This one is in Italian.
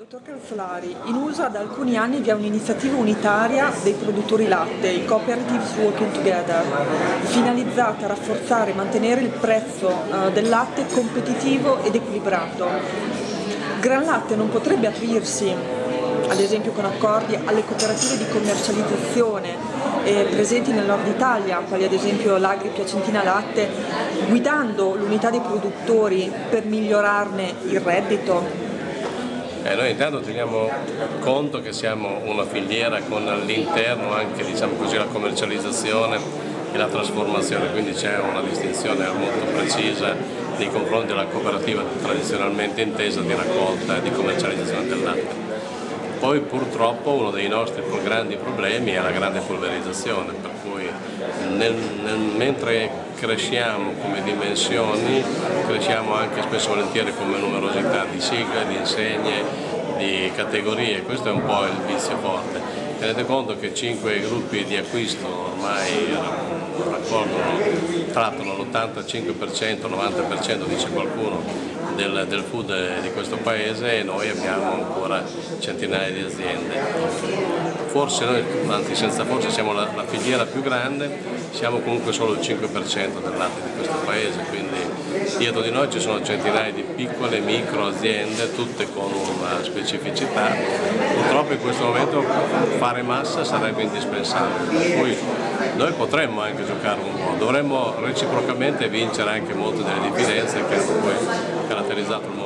Dottor Calzolari, in USA da alcuni anni vi è un'iniziativa unitaria dei produttori latte, i Cooperatives Working Together, finalizzata a rafforzare e mantenere il prezzo del latte competitivo ed equilibrato. Gran Latte non potrebbe aprirsi, ad esempio con accordi, alle cooperative di commercializzazione presenti nel nord Italia, quali ad esempio l'Agri Piacentina Latte, guidando l'unità dei produttori per migliorarne il reddito? Noi intanto teniamo conto che siamo una filiera con all'interno anche la commercializzazione e la trasformazione, quindi c'è una distinzione molto precisa nei confronti della cooperativa tradizionalmente intesa di raccolta e di commercializzazione del latte. Poi purtroppo uno dei nostri grandi problemi è la grande polverizzazione, per cui mentre cresciamo come dimensioni, cresciamo anche spesso e volentieri come numerosità di sigle, di insegne, di categorie. Questo è un po' il vizio forte. Tenete conto che 5 gruppi di acquisto ormai trattano l'85%, 90% dice qualcuno del food di questo paese, e noi abbiamo ancora centinaia di aziende. Forse noi, anzi senza forse, siamo la filiera più grande, siamo comunque solo il 5% del latte di questo paese, quindi dietro di noi ci sono centinaia di piccole, micro aziende, tutte con una specificità. Purtroppo in questo momento fare massa sarebbe indispensabile, per cui noi potremmo anche giocare un po', dovremmo reciprocamente vincere anche molte delle diffidenze che hanno poi caratterizzato il mondo